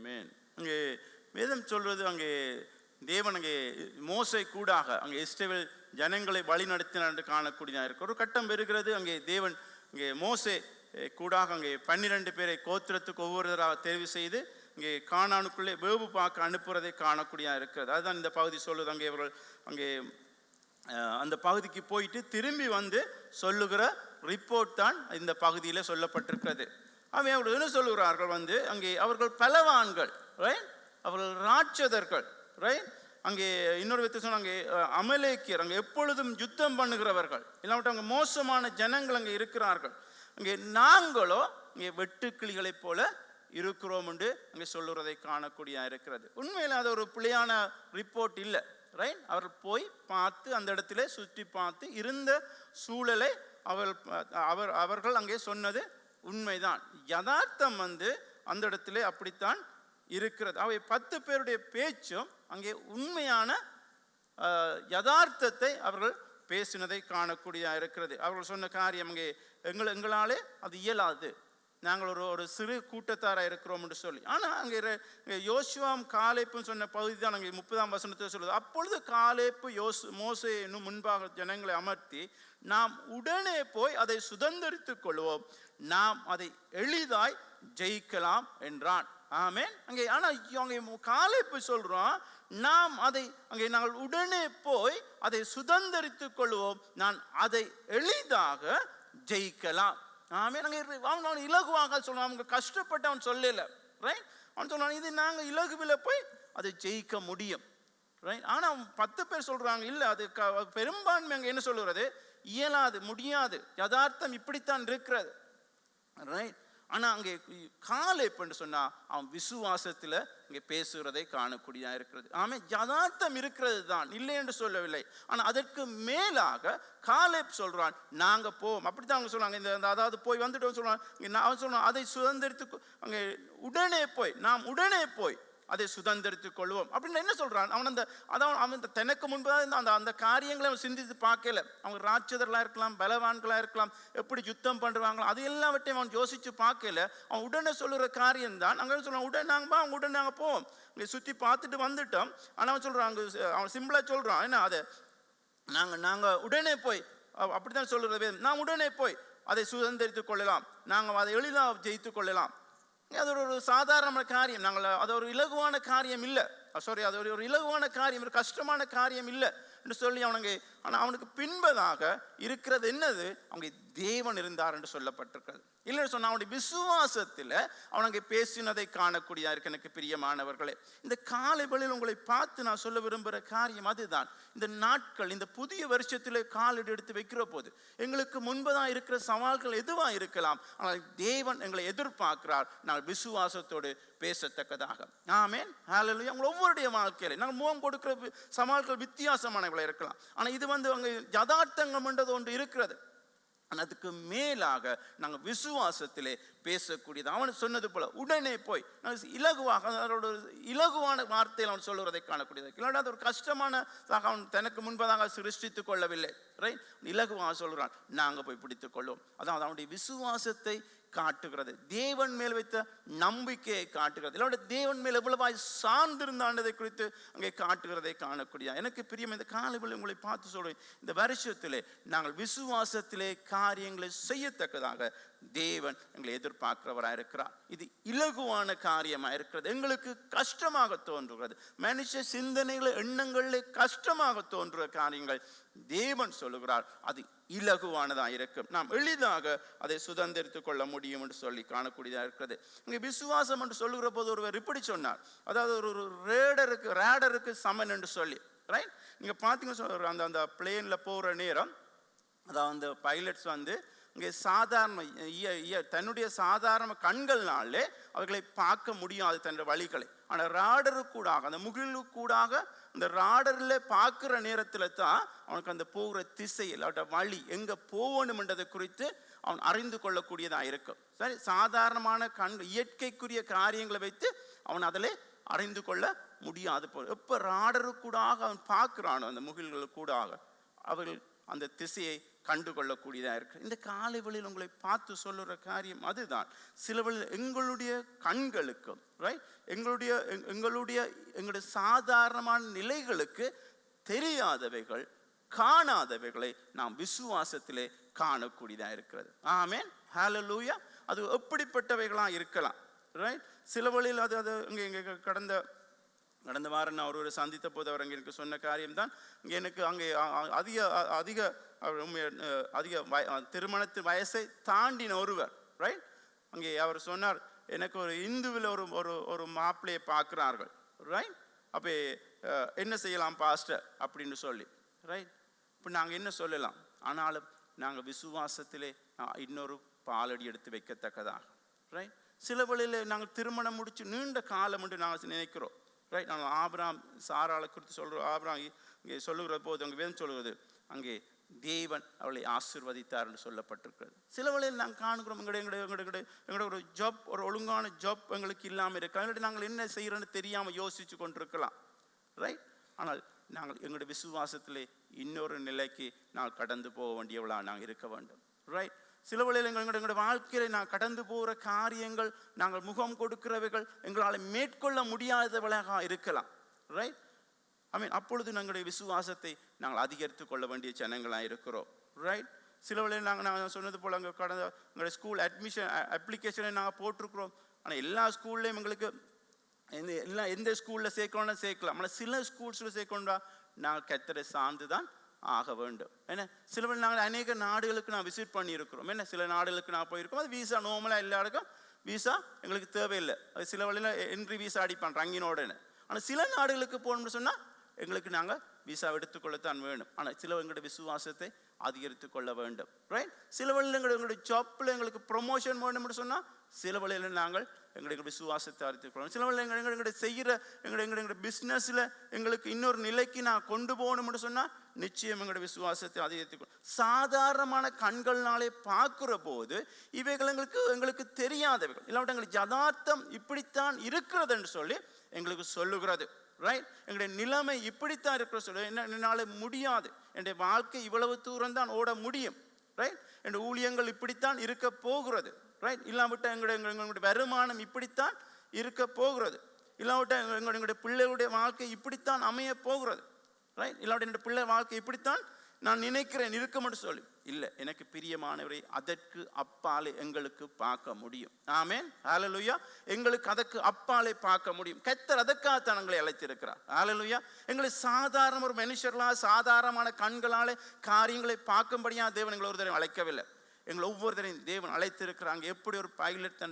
ஆமென். அங்கே வேதம் சொல்றது, அங்கே தேவன் அங்கே மோசே கூடாக அங்கே இஸ்ரவேல் ஜனங்களை வழி நடத்தினார் என்று காணக்கூடியதாக இருக்கு. ஒரு கட்டம் பெறுகிறது, அங்கே தேவன் அங்கே மோசே கூடாக அங்கே 12 பேரை கோத்திரத்துக்கு ஒவ்வொருவராக தெரிவு செய்து இங்கே கானானுக்குள்ளே வேவு பார்க்க அனுப்புறதை காணக்கூடியதாக இருக்கிறது. அதுதான் இந்த பகுதி சொல்லுது. அங்கே அவர்கள் அங்கே அந்த பகுதிக்கு போயிட்டு திரும்பி வந்து சொல்லுகிற ரிப்போர்ட் தான் இந்த பகுதியில் சொல்லப்பட்டிருக்கிறது. அவர்கள் என்ன சொல்லுகிறார்கள், அங்கே அவர்கள் பலவான்கள், ரைட், அவர்கள் ராட்சதர்கள், ரைட். அங்கே இன்னொரு வித்தியாசம், அங்கே அமலேக்கியர், அங்கே எப்பொழுதும் யுத்தம் பண்ணுகிறவர்கள், இல்லாமட்டும் அங்கே மோசமான ஜனங்கள் அங்கே இருக்கிறார்கள். அங்கே நாங்களோ இங்கே வெட்டுக்கிளிகளைப் போல இருக்கிறோம் என்று அங்கே சொல்லுறதை காணக்கூடிய இருக்கிறது. உண்மையில் அது ஒரு பிள்ளையான ரிப்போர்ட் இல்லை, ரைட். அவர்கள் போய் பார்த்து அந்த இடத்துல சுற்றி பார்த்து இருந்த சூழலை அவர்கள் அங்கே சொன்னது உண்மைதான். யதார்த்தம் அந்த இடத்துல அப்படித்தான் இருக்கிறது. அவை 10 பேருடைய பேச்சும் அங்கே உண்மையான யதார்த்தத்தை அவர்கள் பேசினதை காணக்கூடிய இருக்கிறது. அவர்கள் சொன்ன காரியம், அங்கே எங்களாலே அது இயலாது, நாங்கள் ஒரு சிறு கூட்டத்தாராக இருக்கிறோம் என்று சொல்லி. ஆனால் அங்கே யோசுவாம் காலேப்பும் சொன்ன பகுதி தான் அங்கே 30ஆம் வசனத்தை சொல்லுது. அப்பொழுது காலேப்பு மோசே இன்னும் முன்பாக ஜனங்களை அமர்த்தி, நாம் உடனே போய் அதை சுதந்திரித்துக் கொள்வோம், நாம் அதை எளிதாய் ஜெயிக்கலாம் என்றான். ஆமென். அங்கே ஆனால் அங்கே காலேப்பு சொல்றோம், நாம் அதை அங்கே நாங்கள் உடனே போய் அதை சுதந்திரித்துக் கொள்வோம், நான் அதை எளிதாக ஜெயிக்கலாம். ஆமென். அங்கே அவன் இலகுவாக சொல்லுவான், அவங்க கஷ்டப்பட்டு அவன் சொல்லல, ரைட். அவன் சொல்றான், இது நாங்கள் இலகுவில் போய் அதை ஜெயிக்க முடியும், ரைட். ஆனால் 10 பேர் சொல்றாங்க, இல்லை, அது பெரும்பான்மை அங்கே என்ன சொல்லுறது, இயலாது, முடியாது, யதார்த்தம் இப்படித்தான் இருக்கிறது, ரைட். ஆனால் அங்கே காலேப் என்று சொன்னா அவன் விசுவாசத்தில் இங்கே பேசுகிறதை காணக்கூடியதா இருக்கிறது. ஆமாம், யதார்த்தம் இருக்கிறது தான், இல்லை என்று சொல்லவில்லை. ஆனால் அதற்கு மேலாக காலேப் சொல்றான், நாங்கள் போவோம். அப்படித்தான் அவங்க சொல்றாங்க. இந்த அதாவது போய் வந்துட்டு சொல்றான், அவன் சொல்றான், அதை சுதந்திரத்துக்கு அங்கே உடனே போய், நாம் உடனே போய் அதை சுதந்திரித்துக் கொள்வோம் அப்படின்னு என்ன சொல்றான். அவன் தனக்கு முன்பதாக அந்த காரியங்களை அவன் சிந்தித்து பார்க்கல. அவங்க ராட்சதர்களாக இருக்கலாம், பலவான்களாக இருக்கலாம், எப்படி யுத்தம் பண்ணுவாங்களோ அது எல்லாவற்றையும் அவன் யோசிச்சு பார்க்கல. அவன் உடனே சொல்லுற காரியம் தான். அங்கே சொல்றான், உடனே நாங்கள் போவோம், இங்கே சுற்றி பார்த்துட்டு வந்துட்டோம். ஆனால் அவன் சொல்றான், அவன் சிம்பிளா சொல்றான், என்ன, அதை நாங்கள் உடனே போய், அப்படித்தான் சொல்லுறது, நான் உடனே போய் அதை சுதந்திரித்துக் கொள்ளலாம், நாங்கள் அதை எளிதாக ஜெயித்துக் கொள்ளலாம். அது ஒரு சாதாரண காரியம், அது ஒரு இலகுவான காரியம் இல்லை, அது ஒரு இலகுவான காரியம், ஒரு கஷ்டமான காரியம் இல்லை என்று சொல்லி அவனுக்கு பின்பதாக இருக்கிறது என்னது, அவங்க தேவன் இருந்தார் என்று சொல்லப்பட்டிருக்கிறது. இல்லைன்னு சொன்னால் அவனுடைய விசுவாசத்தில் அவன் அங்கே பேசினதை காணக்கூடியதா இருக்கு. எனக்கு பிரியமானவர்களே, இந்த காலைகளில் உங்களை பார்த்து நான் சொல்ல விரும்புகிற காரியம் அதுதான். இந்த நாட்கள், இந்த புதிய வருஷத்தில் காலடி எடுத்து வைக்கிற போது எங்களுக்கு முன்பதாக இருக்கிற சவால்கள் எதுவாக இருக்கலாம், ஆனால் தேவன் எங்களை எதிர்பார்க்கிறார் நாங்கள் விசுவாசத்தோடு பேசத்தக்கதாக. ஆமென், ஹல்லேலூயா. உங்கள் ஒவ்வொருடைய வாழ்க்கையில நாங்கள் முகம் கொடுக்கிற சவால்கள் வித்தியாசமானவர்களாக இருக்கலாம். ஆனால் இது அங்கே யதார்த்தங்கள் என்றது ஒன்று இருக்கிறது. ஆனால் அதுக்கு மேலாக நாங்கள் விசுவாசத்திலே பேசக்கூடியது. அவன் சொன்னது போல உடனே போய் இலகுவாக, அதோட இலகுவான வார்த்தையில் அவன் சொல்லுவதை காணக்கூடியது. இல்லைன்னா அது ஒரு கஷ்டமான அவன் தனக்கு முன்பதாக சிருஷ்டித்துக் கொள்ளவில்லை, ரைட். இலகுவாக சொல்கிறான், நாங்கள் போய் பிடித்துக் கொள்வோம். அதாவது அவனுடைய விசுவாசத்தை காட்டுகிறது, தேவன் மேல் வைத்த நம்பிக்கையை காட்டுகிறது, இல்லை தேவன் மேல் எவ்வளவாய் சார்ந்திருந்தாண்டதை குறித்து அங்கே காட்டுகிறதை காணக்கூடிய. எனக்கு பிரியம், இந்த காலையில் உங்களை பார்த்து சொல்றேன், இந்த வருஷத்திலே நாங்கள் விசுவாசத்திலே காரியங்களை செய்யத்தக்கதாக தேவன் எங்களை எதிர்பார்க்கிறவராக இருக்கிறார். இது இலகுவான காரியமாக இருக்கிறது, எங்களுக்கு கஷ்டமாக தோன்றுகிறது. மனுஷ சிந்தனைகளை, எண்ணங்களிலே கஷ்டமாக தோன்றுகிற காரியங்கள் தேவன் சொல்லுகிறார் அது இலகுவானதாக இருக்கும், நாம் எளிதாக அதை சுதந்திரித்துக் கொள்ள முடியும் என்று சொல்லி காணக்கூடியதாக இருக்கிறது. இங்கே விசுவாசம் என்று சொல்லுகிற போது ஒருவர் இப்படி சொன்னார், அதாவது ஒரு ரேடருக்கு சமன் என்று சொல்லி, ரைட். நீங்க பார்த்தீங்கன்னா அந்த பிளேன்ல போகிற நேரம், அதாவது அந்த பைலட்ஸ் இங்கே சாதாரண தன்னுடைய சாதாரண கண்கள்னாலே அவர்களை பார்க்க முடியாது தன்னுடைய வழிகளை. ஆனால் ராடருக்கூடாக, அந்த முகிலுக்கூடாக அந்த ராடரில் பார்க்குற நேரத்தில் தான் அவனுக்கு அந்த போகிற திசையில் அவட வழி எங்கே போகணும் என்றதை குறித்து அவன் அறிந்து கொள்ளக்கூடியதாக இருக்கும். சரி, சாதாரணமான இயற்கைக்குரிய காரியங்களை வைத்து அவன் அதில் அறிந்து கொள்ள முடியாது போல். எப்போ ராடருக்கூடாக அவன் பார்க்குறானோ அந்த முகில்களுக்கூடாக அவர்கள் அந்த திசையை கண்டுகொள்ளக்கூடியதாக இருக்கு. இந்த காலை வழியில் உங்களை பார்த்து சொல்லுற காரியம் அதுதான். சில வழியில் எங்களுடைய கண்களுக்கும், ரைட், எங்களுடைய சாதாரணமான நிலைகளுக்கு தெரியாதவைகள், காணாதவைகளை நாம் விசுவாசத்திலே காணக்கூடியதாக இருக்கிறது. ஆமென், ஹல்லேலூயா. அது எப்படிப்பட்டவைகளாக இருக்கலாம், ரைட்? சில வழியில் அது இங்கே கடந்த வாரம் நான் ஒரு சந்தித்த போது அவர் அங்கே எனக்கு சொன்ன காரியம்தான். எனக்கு அங்கே அதிக திருமணத்து வயசை தாண்டின ஒருவர், ரைட்? அங்கே அவர் சொன்னார், எனக்கு ஒரு இந்துவில் ஒரு மாப்பிள்ளையை பார்க்குறார்கள், ரைட்? அப்போ என்ன செய்யலாம் பாஸ்டர் அப்படின்னு சொல்லி, ரைட்? இப்போ நாங்கள் என்ன சொல்லலாம்? ஆனாலும் நாங்கள் விசுவாசத்திலே இன்னொரு பாலடி எடுத்து வைக்கத்தக்கதாக, ரைட்? சில வழியில் நாங்கள் திருமணம் முடித்து நீண்ட காலம் என்று நாங்கள் நினைக்கிறோம், ரைட்? நாங்கள் ஆபிரகாம் சாராளை குறித்து சொல்கிறோம். ஆபிரகாம் இங்கே சொல்லுகிற போது அங்கே வேதம் சொல்கிறது, அங்கே தேவன் அவளை ஆசீர்வதித்தார் என்று சொல்லப்பட்டிருக்கிறது. சில வழியில் நாங்கள் காணுகிறோம், எங்களுடைய ஒரு ஜாப், ஒரு ஒழுங்கான ஜாப் எங்களுக்கு இல்லாமல் இருக்க, நாங்கள் என்ன செய்கிறோன்னு தெரியாமல் யோசித்து கொண்டிருக்கலாம், ரைட்? ஆனால் நாங்கள் எங்களுடைய விசுவாசத்திலே இன்னொரு நிலைக்கு நாங்கள் கடந்து போக வேண்டியவளாக நாங்கள் இருக்க வேண்டும், ரைட்? சில வழியில் எங்களுடைய வாழ்க்கையில் நாங்கள் கடந்து போகிற காரியங்கள், நாங்கள் முகம் கொடுக்கிறவைகள் எங்களால் மேற்கொள்ள முடியாதவளாக இருக்கலாம், ரைட்? அப்பொழுது எங்களுடைய விசுவாசத்தை நாங்கள் அதிகரித்து கொள்ள வேண்டிய ஜனங்களாக இருக்கிறோம், ரைட்? சில வழியில் நாங்கள் சொன்னது போல் அங்கே எங்களுடைய ஸ்கூல் அட்மிஷன் அப்ளிகேஷனை நாங்கள் போட்டிருக்கிறோம். ஆனால் எல்லா ஸ்கூல்லையும் எங்களுக்கு எந்த ஸ்கூலில் சேர்க்கணும்னா சேர்க்கலாம். ஆனால் சில ஸ்கூல்ஸில் சேர்க்கணும்னா நாங்கள் கர்த்தரை சார்ந்து தான் ஆக வேண்டும். ஏன்னா சில வழி நாங்கள் அநேக நாடுகளுக்கு நான் விசிட் பண்ணியிருக்கிறோம். ஏன்னா சில நாடுகளுக்கு நான் போயிருக்கோம். அது வீசா நார்மலாக எல்லாருக்கும் வீசா எங்களுக்கு தேவையில்லை. அது சில வழியில் என்ட்ரி வீசா அடிப்பான் ரங்கினோடனே. ஆனால் சில நாடுகளுக்கு போகணும்னு சொன்னால் எங்களுக்கு நாங்கள் வீசா எடுத்துக்கொள்ளத்தான் வேணும். ஆனால் சில எங்களுடைய விசுவாசத்தை அதிகரித்து கொள்ள வேண்டும், ரைட்? சில வழியில் எங்களுடைய ஜாப்பில் எங்களுக்கு ப்ரொமோஷன் வேணும்னு சொன்னால் சில வழியில் நாங்கள் எங்களுடைய விசுவாசத்தை அறித்து கொள்ளணும். சில வழியில் எங்களுடைய செய்கிற எங்களுடைய பிஸ்னஸில் எங்களுக்கு இன்னொரு நிலைக்கு நான் கொண்டு போகணும்னு சொன்னால் நிச்சயம் எங்களுடைய விசுவாசத்தை அதிகரித்து சாதாரணமான கண்கள்னாலே பார்க்குற போது இவைகள் எங்களுக்கு தெரியாதவைகள், இல்லாவிட்ட எங்களுக்கு யதார்த்தம் இப்படித்தான் இருக்கிறது என்று சொல்லி எங்களுக்கு சொல்லுகிறது, ரைட்? எங்களுடைய நிலைமை இப்படித்தான் இருக்கிற சொல்லி என்னால் முடியாது, என்னுடைய வாழ்க்கை இவ்வளவு தூரம் தான் ஓட முடியும், ரைட்? என்னுடைய ஊழியங்கள் இப்படித்தான் இருக்க போகிறது, ரைட்? இல்லாவிட்டால் எங்களுடைய வருமானம் இப்படித்தான் இருக்க போகிறது, இல்லாவிட்டால் எங்களுடைய பிள்ளைகளுடைய வாழ்க்கை இப்படித்தான் அமைய போகிறது, ரைட்? இல்லாவிட்ட என்னுடைய பிள்ளை வாழ்க்கை இப்படித்தான் நான் நினைக்கிறேன் இருக்க மட்டும் சொல்லி இல்லை. எனக்கு பிரியமானவரை அதற்கு அப்பாலே எங்களுக்கு பார்க்க முடியும். ஆமென், ஹல்லேலூயா. எங்களுக்கு அதற்கு அப்பாலே பார்க்க முடியும். கர்த்தர் அதற்காகத்தான் எங்களை அழைத்திருக்கிறார். ஹல்லேலூயா. எங்களை சாதாரண ஒரு மனுஷர்களால் சாதாரணமான கண்களாலே காரியங்களை பார்க்கும்படியாக தேவன் எங்களை ஒரு தடவை அழைக்கவில்லை. எங்களை ஒவ்வொருத்தரையும் தேவன் அழைத்திருக்கிறாங்க. எப்படி ஒரு பைலட்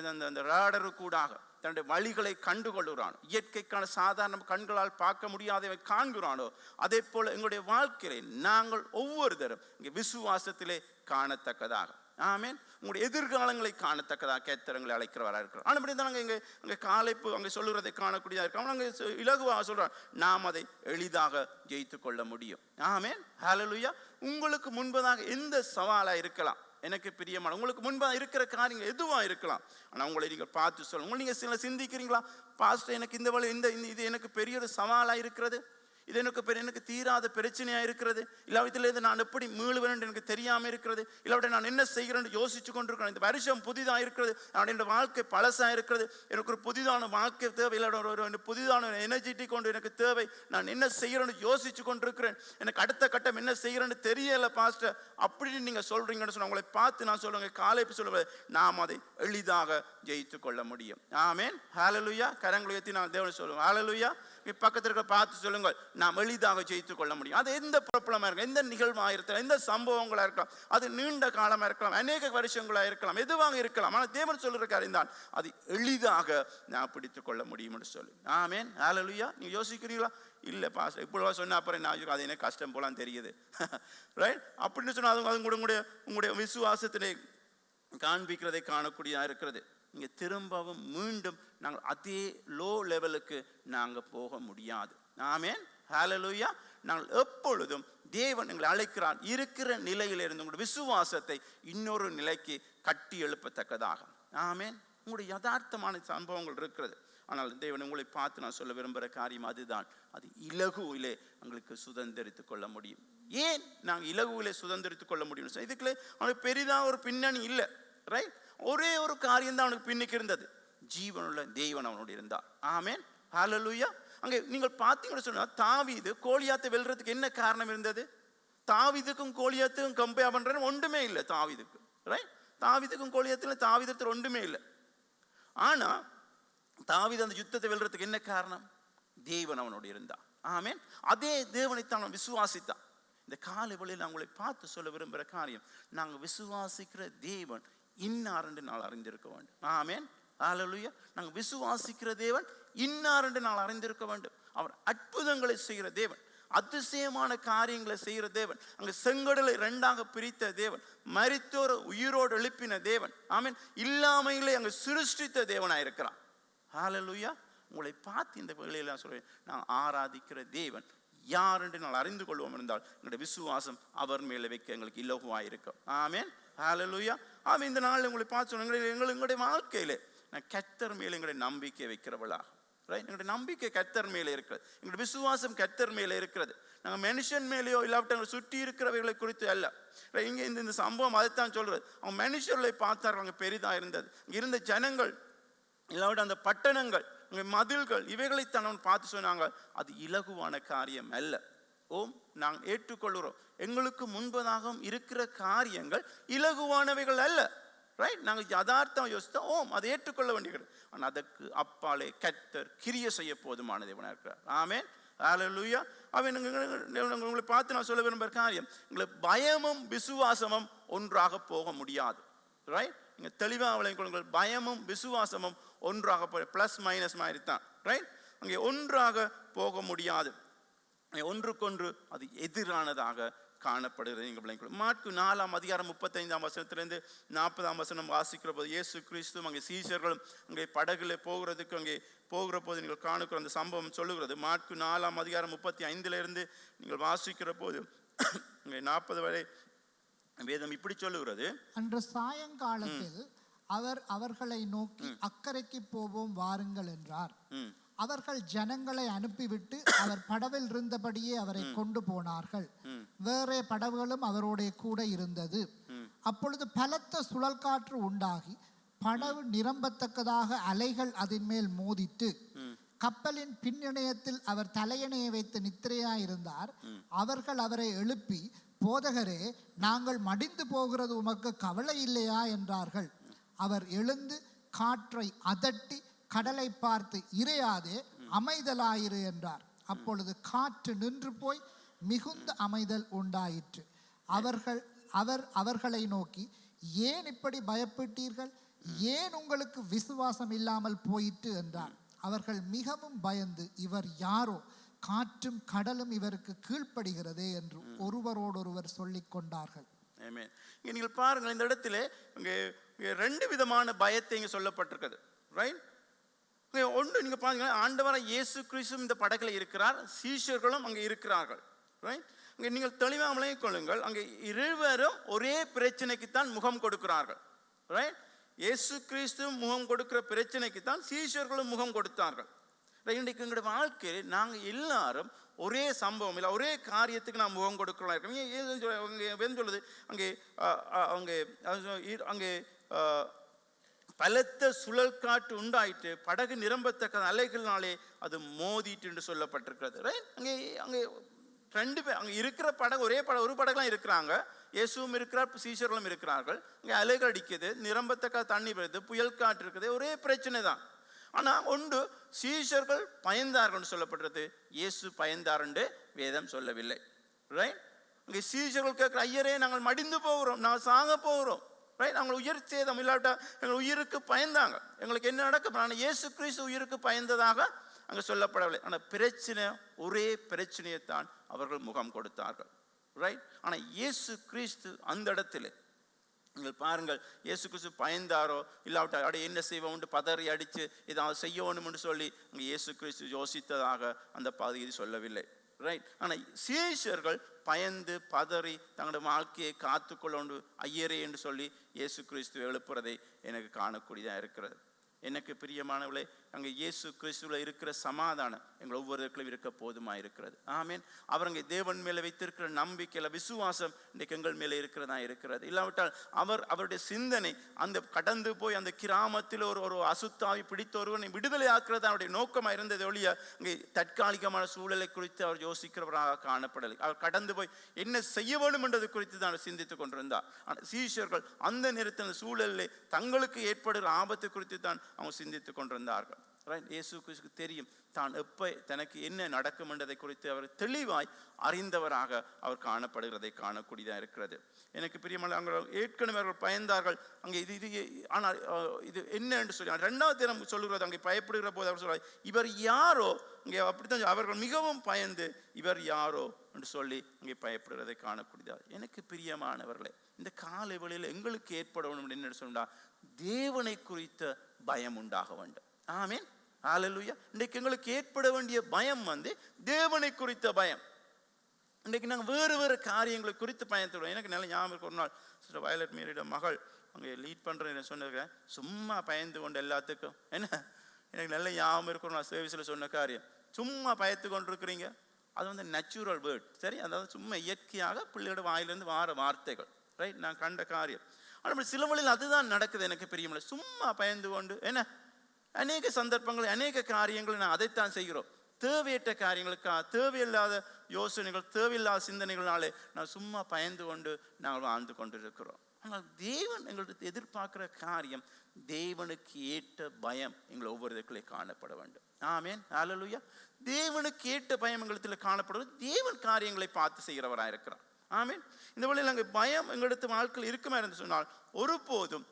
அந்த ராடரு கூடாக தன்னுடைய வழிகளை கண்டுகொள்கிறானோ, இயற்கைக்கான சாதாரண கண்களால் பார்க்க முடியாதவை காண்கிறானோ, அதே போல எங்களுடைய வாழ்க்கையை நாங்கள் ஒவ்வொருத்தரும் இங்கே விசுவாசத்திலே காணத்தக்கதாக, ஆமென், உங்களுடைய எதிர்காலங்களை காணத்தக்கதாக கர்த்தர் அழைக்கிறவராக இருக்கிறோம். ஆனால் அப்படி தான் நாங்கள் இங்கே காலைப்பு அங்கே சொல்லுறதை காணக்கூடியதாக இருக்கோம். நாங்கள் இலகுவாக சொல்கிறோம், நாம் அதை எளிதாக ஜெயித்து கொள்ள முடியும். ஆமென், ஹல்லேலூயா. உங்களுக்கு முன்பதாக எந்த சவாலாக இருக்கலாம், எனக்கு பிரியமான உங்களுக்கு முன்பாக இருக்கிற காரியங்கள் எதுவாக இருக்கலாம், ஆனால் உங்களை நீங்கள் பார்த்து சொல்லுங்கள். நீங்கள் சில சிந்திக்கிறீங்களா, பாஸ்டர் எனக்கு இந்த வழி இது எனக்கு பெரிய ஒரு சவாலாக இருக்கிறது, இது எனக்கு தீராத பிரச்சனையாக இருக்கிறது, இல்லாவிட்டில் நான் எப்படி மீளுவேன் எனக்கு தெரியாமல் இருக்கிறது, இல்லாவிட்ட நான் என்ன செய்கிறேன்னு யோசிச்சு கொண்டிருக்கிறேன், இந்த வருஷம் புதிதாக இருக்கிறது, என்னோட வாழ்க்கை பழசாக இருக்கிறது, எனக்கு ஒரு புதிதான வாழ்க்கை தேவை, இல்லாட ஒரு புதிதான எனர்ஜெட்டிக் கொண்டு எனக்கு தேவை, நான் என்ன செய்கிறேன்னு யோசிச்சு கொண்டிருக்கிறேன், எனக்கு அடுத்த கட்டம் என்ன செய்கிறேன்னு தெரியல பாஸ்டர் அப்படின்னு நீங்கள் சொல்கிறீங்கன்னு சொன்னால் உங்களை பார்த்து நான் சொல்லுவேன், காலை சொல்லுவேன், நாம் அதை எளிதாக ஜெயித்து கொள்ள முடியும். ஆமென், ஹல்லேலூயா. கரங்களை உயர்த்தி நான் தேவனை சொல்லுவேன், ஹல்லேலூயா. பக்கத்திற்கு பார்த்து சொல்லுங்கள், நாம் எளிதாக ஜெயித்து கொள்ள முடியும். அது எந்த பிரபலமாக இருக்கலாம், எந்த நிகழ்வாக இருக்கலாம், எந்த சம்பவங்களாக இருக்கலாம், அது நீண்ட காலமாக இருக்கலாம், அநேக வருஷங்களாக இருக்கலாம், எதுவாக இருக்கலாம். ஆனால் தேவன் சொல்லுற காரியம் தான் அது எளிதாக நான் பிடித்து கொள்ள முடியும் என்று சொல்லி. ஆமென், ஹல்லேலூயா. நீங்கள் யோசிக்கிறீங்களா, இல்லை பாஸ்டர் இப்படிவா சொன்ன அப்புறம் நான் அது எனக்கு கஷ்டம் போலாம் தெரியுது, ரைட்? அப்படின்னு சொன்னால் அது உங்களுடைய விசுவாசத்தினை காண்பிக்கிறதை காணக்கூடியதாக இருக்கிறது. இங்கே திரும்பவும் மீண்டும் நாங்கள் அதே லோ லெவலுக்கு நாங்கள் போக முடியாது. ஆமென், ஹல்லேலூயா. நாங்கள் எப்பொழுதும் தேவன் எங்களை அழைக்கிறார் இருக்கிற நிலையிலிருந்து உங்களுடைய விசுவாசத்தை இன்னொரு நிலைக்கு கட்டி எழுப்பத்தக்கதாக. ஆமென். உங்களுடைய யதார்த்தமான சம்பவங்கள் இருக்கிறது, ஆனால் தேவன் உங்களை பார்த்து நான் சொல்ல விரும்புகிற காரியம் அதுதான், அது இலகுவிலே எங்களுக்கு சுதந்திரித்து கொள்ள முடியும். ஏன் நாங்கள் இலகுவிலே சுதந்திரித்து கொள்ள முடியும்? இதுக்குள்ளே அவனுக்கு பெரிதாக ஒரு பின்னணி இல்லை, ரைட்? ஒரே ஒரு காரியம் தான் அவனுக்கு பின்னுக்கு இருந்தது, ஜீவனுள்ள தேவன் அவனோடு இருந்தார். ஆமென், ஹல்லேலூயா. அங்கே நீங்கள் பார்த்தீங்கன்னு சொன்னா தாவீது கோலியாத்தை வெல்றதுக்கு என்ன காரணம் இருந்தது? தாவீதுக்கும் கோலியாத்துக்கும் கம்பேர் பண்றது ஒன்றுமே இல்லை. தாவீதுக்கு ரைட், தாவீதுக்கும் கோலியாத்துல தாவீதத்தில் ஒன்றுமே இல்லை. ஆனா தாவீது அந்த யுத்தத்தை வெல்றதுக்கு என்ன காரணம்? தேவன் அவனோடு இருந்தார். ஆமென். அதே தேவனைத்தான் அவன் விசுவாசித்தான். இந்த காலை வேளையில் நான் உங்களை பார்த்து சொல்ல விரும்புகிற காரியம், நாங்கள் விசுவாசிக்கிற தேவன் இன்னார் என்று நாள் அறிந்திருக்க வேண்டும். ஆமென், ஹல்லேலூயா. நாங்கள் விசுவாசிக்கிற தேவன் இன்னார் என்று நாள் அறிந்திருக்க வேண்டும். அவர் அற்புதங்களை செய்கிற தேவன், அதிசயமான காரியங்களை செய்கிற தேவன், அங்கே செங்கடலை இரண்டாக பிரித்த தேவன், மரித்தோரை உயிரோடு எழுப்பின தேவன். ஆமென். இல்லாமையிலே அங்கே சிருஷ்டித்த தேவனாயிருக்கிறார். ஹல்லேலூயா. உங்களை பார்த்து இந்த வேளையில் நான் சொல்றேன், நான் ஆராதிக்கிற தேவன் யார் என்று நான் அறிந்து கொள்வோம் இருந்தால் எங்களுடைய விசுவாசம் அவர் மேலே வைக்க எங்களுக்கு இலகுவாயிருக்கும். ஆமென், ஹல்லேலூயா. ஆமென். இந்த நாள் உங்களை பார்த்து சொன்ன எங்களுடைய வாழ்க்கையிலே நான் கர்த்தர் மேலே எங்களுடைய நம்பிக்கை வைக்கிறவளாக, ரைட், எங்களுடைய நம்பிக்கை கர்த்தர் மேலே இருக்கிறது, எங்களுடைய விசுவாசம் கர்த்தர் மேலே இருக்கிறது. நாங்கள் மனுஷன் மேலேயோ இல்லாவிட்ட எங்களை சுற்றி இருக்கிறவர்களை குறித்து அல்ல. இங்கே இந்த சம்பவம் அதைத்தான் சொல்றது. அவங்க மனுஷர்களை பார்த்தார்கள், அங்கே பெரிதாக இருந்தது. இங்கே இருந்த ஜனங்கள் இல்லாவிட்ட அந்த பட்டணங்கள், அங்கே மதில்கள், இவைகளைத்தான் அவன் பார்த்து சொன்னாங்க, அது இலகுவான காரியம் அல்ல. ஓம், நாங்கள் ஏற்றுக்கொள்கிறோம், எங்களுக்கு முன்பதாக இருக்கிற காரியங்கள் இலகுவானவைகள் அல்ல. ரைட், நாங்கள் யதார்த்தம் யோசித்தோம், ஓம், அதை ஏற்றுக்கொள்ள வேண்டியது. ஆனால் அதற்கு அப்பாலே கர்த்தர் கிரிய செய்ய போதுமான தேவனாக இருக்கிறார். ஆமென், ஹல்லேலூயா. அவன் உங்களை பார்த்து நான் சொல்ல விரும்புகிற காரியம், எங்களுக்கு பயமும் விசுவாசமும் ஒன்றாக போக முடியாது. ரைட், நீங்கள் தெளிவாக விளங்கிக்கொள்ளுங்கள். பயமும் விசுவாசமும் ஒன்றாக பிளஸ் மைனஸ் மாதிரி தான். ரைட், அங்கே ஒன்றாக போக முடியாது. ஒன்றுக்கொன்று அது எதிரானதாக காணப்படுகிறது. நீங்கள் விளங்கிக்கொள்ளும். மாற்கு 4ஆம் அதிகாரம் 35ஆம் வசனத்திலிருந்து 40ஆம் வசனம் வாசிக்கிற போது இயேசு கிறிஸ்துவும் அங்கே சீஷர்களும் அங்கே படகுல போகிறதுக்கு அங்கே போகிற போது நீங்கள் காணுக்கிற அந்த சம்பவம் சொல்லுகிறது. மாற்கு 4ஆம் அதிகாரம் 35 நீங்கள் வாசிக்கிற போது அங்கே 40 வரை வேதம் இப்படி சொல்லுகிறது. அன்று சாயங்காலத்தில் அவர் அவர்களை நோக்கி அக்கறைக்கு போவோம் வாருங்கள் என்றார். அவர்கள் ஜனங்களை அனுப்பிவிட்டு அவர் படவில் இருந்தபடியே அவரை கொண்டு போனார்கள். வேறே படவுகளும் அவரோட கூட இருந்தது. அப்பொழுது பலத்த சுழல் காற்று உண்டாகி படவு நிரம்பத்தக்கதாக அலைகள் அதன் மேல் மோதிட்டு கப்பலின் பின்னிணையத்தில் அவர் தலையணையை வைத்து நித்திரையாயிருந்தார். அவர்கள் அவரை எழுப்பி, போதகரே, நாங்கள் மடிந்து போகிறது உமக்கு கவலை இல்லையா என்றார்கள். அவர் எழுந்து காற்றை அதட்டி கடலை பார்த்து, இறையாதே, அமைதலாயிரு என்றார். அப்பொழுது காற்று நின்று போய் மிகுந்த அமைதல் உண்டாயிற்று. அவர் அவர்களை நோக்கி, ஏன் இப்படி பயப்பட்டீர்கள்? ஏன் உங்களுக்கு விசுவாசம் இல்லாமல் போயிற்று என்றார். அவர்கள் மிகவும் பயந்து, இவர் யாரோ, காற்றும் கடலும் இவருக்கு கீழ்ப்படுகிறதே என்று ஒருவரோடொருவர் சொல்லிக் கொண்டார்கள். இங்கே நீங்கள் பாருங்கள், இந்த இடத்துல இங்கே 2 விதமான பயத்தை இங்கே சொல்லப்பட்டிருக்கிறது. ரைட், ஒன்று நீங்கள் பாருங்கள், ஆண்டவராகிய இயேசு கிறிஸ்து இந்த படகுல இருக்கிறார், சீஷர்களும் அங்கே இருக்கிறார்கள். ரைட், அங்கே நீங்கள் தெளிவாக விளங்கிக் கொள்ளுங்கள், அங்கே இருவரும் ஒரே பிரச்சனைக்குத்தான் முகம் கொடுக்கிறார்கள். ரைட், இயேசு கிறிஸ்து முகம் கொடுக்கிற பிரச்சனைக்குத்தான் சீஷர்களும் முகம் கொடுத்தார்கள். இன்றைக்கு எங்களுடைய வாழ்க்கையில் நாங்கள் எல்லாரும் ஒரே சம்பவம் இல்லை, ஒரே காரியத்துக்கு நாம் முகம் கொடுக்கலாம் இருக்கோம். சொல்லுது அங்கே அங்கே அங்கே பலத்த சுழல் காற்று உண்டாயிட்டு படகு நிரம்பத்தக்க அலைகளினாலே அது மோதிட்டு என்று சொல்லப்பட்டிருக்கிறது. ரைட், அங்கே அங்கே 2 பேர் அங்கே இருக்கிற படகு, ஒரே படகு, ஒரு படகுலாம் இருக்கிறாங்க, இயேசுவும் இருக்கிறார், சீஷர்களும் இருக்கிறார்கள். அங்கே அலைகள் அடிக்குது, நிரம்பத்தக்க தண்ணி வருது, புயல் காற்று இருக்குது, ஒரே பிரச்சனை தான். ஆனால் ஒன்று, சீஷர்கள் பயந்தார்கள் சொல்லப்படுறது, இயேசு பயந்தார் என்று வேதம் சொல்லவில்லை. ரைட், அங்கே சீஷர்கள் கேட்குற, ஐயரே, நாங்கள் மடிந்து போகிறோம், நாங்கள் சாக போகிறோம். ரைட், அவங்க உயிர் சேதம் இல்லாவிட்டா எங்கள் உயிருக்கு பயந்தாங்க, எங்களுக்கு என்ன நடக்கும்? ஆனால் இயேசு கிறிஸ்து உயிருக்கு பயந்ததாக அங்கே சொல்லப்படவில்லை. ஆனால் பிரச்சனை, ஒரே பிரச்சனையைத்தான் அவர்கள் முகம் கொடுத்தார்கள். ரைட், ஆனால் இயேசு கிறிஸ்து அந்த இடத்துல நீங்கள் பாருங்கள், இயேசு கிறிஸ்து பயந்தாரோ இல்லாவிட்டா அட என்ன செய்வோம் பதறி அடித்து இதை செய்யணும் என்று சொல்லி அங்கே இயேசு கிறிஸ்து யோசித்ததாக அந்த பகுதியில் சொல்லவில்லை. ரைட், ஆனால் சீஷர்கள் பயந்து பதறி தங்களுடைய வாழ்க்கையை காத்துக்கொள்ளொண்டு ஐயரே என்று சொல்லி இயேசு கிறிஸ்து எழுப்புறதை எனக்கு காணக்கூடியதாக இருக்கிறது. எனக்கு பிரியமானவர்களே, அங்கே இயேசு கிறிஸ்துவில் இருக்கிற சமாதானம் எங்கள் ஒவ்வொருவருக்கும் இருக்க போதுமா இருக்கிறது. ஆமீன். அவர் அங்கே தேவன் மேலே வைத்திருக்கிற நம்பிக்கையில் விசுவாசம் இன்றைக்கு எங்கள் மேலே இருக்கிறதா இருக்கிறது. இல்லாவிட்டால் அவருடைய சிந்தனை அந்த கடந்து போய் அந்த கிராமத்தில் ஒரு அசுத்தாவி பிடித்த ஒருவனை விடுதலை ஆக்குறது அவருடைய நோக்கமாக இருந்தது ஒழிய அங்கே தற்காலிகமான சூழலை குறித்து அவர் யோசிக்கிறவராக காணப்படலை. அவர் கடந்து போய் என்ன செய்ய வேண்டும் என்றது குறித்து தான் சிந்தித்துக் கொண்டிருந்தார். ஆனால் சீஷர்கள் அந்த நேரத்தில் சூழலில் தங்களுக்கு ஏற்படுகிற ஆபத்து குறித்து தான் அவங்க சிந்தித்துக் கொண்டிருந்தார்கள். இயேசு கிறிஸ்துவுக்கு தெரியும் தான் எப்போ தனக்கு என்ன நடக்கும் என்றதை குறித்து அவர் தெளிவாய் அறிந்தவராக அவர் காணப்படுகிறதை காணக்கூடியதாக இருக்கிறது. எனக்கு பிரியமான அங்கே ஏற்கனவே அவர்கள் பயந்தார்கள். அங்கே இது ஆனால் இது என்ன என்று சொல்லி ரெண்டாவது தினம் சொல்லுகிறது. அங்கே பயப்படுகிற போது அவர் சொல்றார், இவர் யாரோ, இங்கே அப்படித்தான் அவர்கள் மிகவும் பயந்து இவர் யாரோ என்று சொல்லி அங்கே பயப்படுகிறதை காணக்கூடியதாக. எனக்கு பிரியமானவர்களே, இந்த காலை வேளையில் எங்களுக்கு ஏற்படணும் என்ன சொன்னால் தேவனை குறித்த பயம் உண்டாக வேண்டும். ஆமீன். ஹல்லேலூயா. இன்றைக்கு எங்களுக்கு ஏற்பட வேண்டிய பயம் தேவனை குறித்த பயம். இன்றைக்கு நாங்கள் வேறு காரியங்களை குறித்து பயந்துடுவோம். எனக்கு நல்ல ஞாபகம் ஒரு நாள் சிஸ்டர் வயலட் மேரியோட மகள் அங்கே லீட் பண்ணுறேன்னு சொன்னிருக்கேன். சும்மா பயந்து கொண்டு எல்லாத்துக்கும் என்ன எனக்கு நல்ல ஞாபகம் இருக்கிற நான் சர்வீஸில் சொன்ன காரியம், சும்மா பயத்து கொண்டு இருக்கிறீங்க. அது நேச்சுரல் வேர்ட், சரி, அதாவது சும்மா இயற்கையாக பிள்ளையோட வாயிலிருந்து வார வார்த்தைகள். ரைட், நான் கண்ட காரியம். ஆனால் சில வழியில் அதுதான் நடக்குது. எனக்கு பெரியமில்லை, சும்மா பயந்து கொண்டு என்ன அநேக சந்தர்ப்பங்கள் அநேக காரியங்களை நான் அதைத்தான் செய்கிறோம். தேவையற்ற காரியங்களுக்காக தேவையில்லாத யோசனைகள் தேவையில்லாத சிந்தனைகளாலே நான் சும்மா பயந்து கொண்டு நாங்கள் வாழ்ந்து கொண்டிருக்கிறோம். ஆனால் தேவன் எங்களுக்கு எதிர்பார்க்கிற காரியம் தேவனுக்கு ஏற்ற பயம் எங்கள் ஒவ்வொருவருக்குள்ளே காணப்பட வேண்டும். ஆமேன். ஹல்லேலூயா. தேவனுக்கு ஏற்ற பயம் எங்களுக்கு காணப்படுவது தேவன் காரியங்களை பார்த்து செய்கிறவராக இருக்கிறார். ஆமீன். இந்த வழியில் அங்கே பயம் எங்களுக்கு வாழ்க்கையில் இருக்குமா என்று சொன்னால் ஒருபோதும்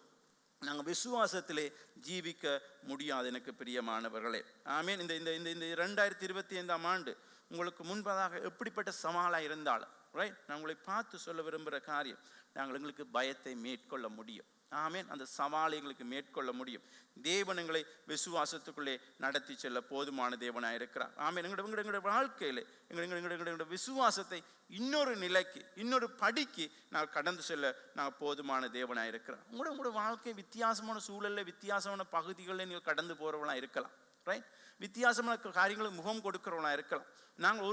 நாங்கள் விசுவாசத்திலே ஜீவிக்க முடியாது. எனக்கு பிரியமானவர்களே, ஆமீன். இந்த இந்த இந்த 2025ஆம் ஆண்டு உங்களுக்கு முன்பதாக எப்படிப்பட்ட சவாலாக இருந்தாலும் ரைட், நான் உங்களை பார்த்து சொல்ல விரும்புகிற காரியம், நாங்கள் எங்களுக்கு பயத்தை மேற்கொள்ள முடியும். ஆமீன். அந்த சவாலை எங்களுக்கு மேற்கொள்ள முடியும். தேவன் எங்களை விசுவாசத்துக்குள்ளே நடத்தி செல்ல போதுமான தேவனாக இருக்கிறார். ஆமீன். எங்களுடைய வாழ்க்கையில் எங்களுடைய விசுவாசத்தை இன்னொரு நிலைக்கு இன்னொரு படிக்கு நாங்கள் கடந்து செல்ல நாங்கள் போதுமான தேவனாக இருக்கிறார். உங்களோட வாழ்க்கை வித்தியாசமான சூழலில் வித்தியாசமான பகுதிகளில் நீங்கள் கடந்து போகிறவங்களாக இருக்கலாம். ரைட், வித்தியாசமான காரியங்களுக்கு முகம் கொடுக்கிறவங்களாக இருக்கலாம். நாங்கள்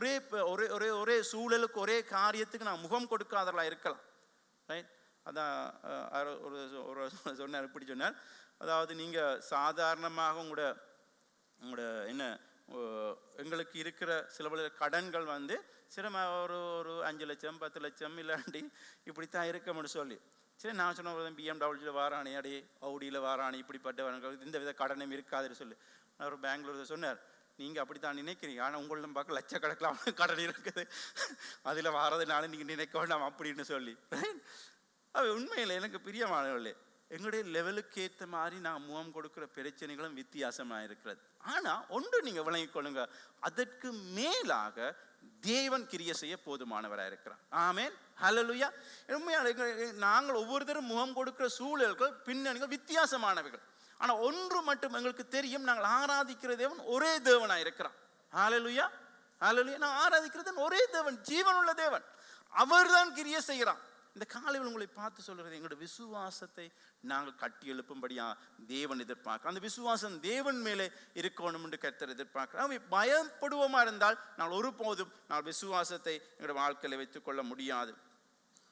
ஒரே சூழலுக்கு ஒரே காரியத்துக்கு நாங்கள் முகம் கொடுக்காதவர்களாக இருக்கலாம். ரைட், அதான் ஒரு சொன்னார், இப்படி சொன்னார், அதாவது நீங்கள் சாதாரணமாக உங்களோட என்ன எங்களுக்கு இருக்கிற சில பல கடன்கள் சில ஒரு 5 லட்சம் 10 லட்சம் இல்லாண்டி இப்படித்தான் இருக்கணும்னு சொல்லி, சரி நான் சொன்ன பிஎம்டபிள்யூவில் வாரானே அடி அவுடியில் வாரானே இப்படிப்பட்ட இந்த வித கடனும் இருக்காதுன்னு சொல்லி நான் ஒரு பெங்களூர் சொன்னார். நீங்கள் அப்படி தான் நினைக்கிறீங்க, ஆனால் உங்களிடம் பார்க்க லட்சக்கணக்கில் கடன் இருக்குது, அதில் வாரதுனால நீங்கள் நினைக்க வேண்டாம் அப்படின்னு சொல்லி. அது உண்மையில் எனக்கு பிரியமானவர்களே, எங்களுடைய லெவலுக்கு ஏற்ற மாதிரி நான் முகம் கொடுக்குற பிரச்சனைகளும் வித்தியாசமாக இருக்கிறது. ஆனால் ஒன்று நீங்கள் விளங்கிக் கொள்ளுங்க, அதற்கு மேலாக தேவன் கிரியை செய்ய போதுமானவராக இருக்கிறார். ஆமேன். ஹல்லேலூயா. உண்மையான நாங்கள் ஒவ்வொருத்தரும் முகம் கொடுக்கிற சூழல்கள் பின்னணிகள் வித்தியாசமானவைகள். ஆனால் ஒன்று மட்டும் எங்களுக்கு தெரியும், நாங்கள் ஆராதிக்கிற தேவன் ஒரே தேவனாக இருக்கிறார். ஹல்லேலூயா. ஹல்லேலூயா. நான் ஆராதிக்கிறது ஒரே தேவன், ஜீவனுள்ள தேவன், அவர் தான் கிரியை செய்கிறான். இந்த காலையில் உங்களை பார்த்து சொல்கிறது, எங்களுடைய விசுவாசத்தை நாங்கள் கட்டி எழுப்பும்படியா தேவன் எதிர்பார்க்கிறோம். அந்த விசுவாசம் தேவன் மேலே இருக்கணும் என்று கர்த்தர் எதிர்பார்க்கிறோம். பயப்படுவோமா இருந்தால் நாங்கள் ஒருபோதும் நாங்கள் விசுவாசத்தை எங்களுடைய வாழ்க்கையில் வைத்துக் கொள்ள முடியாது.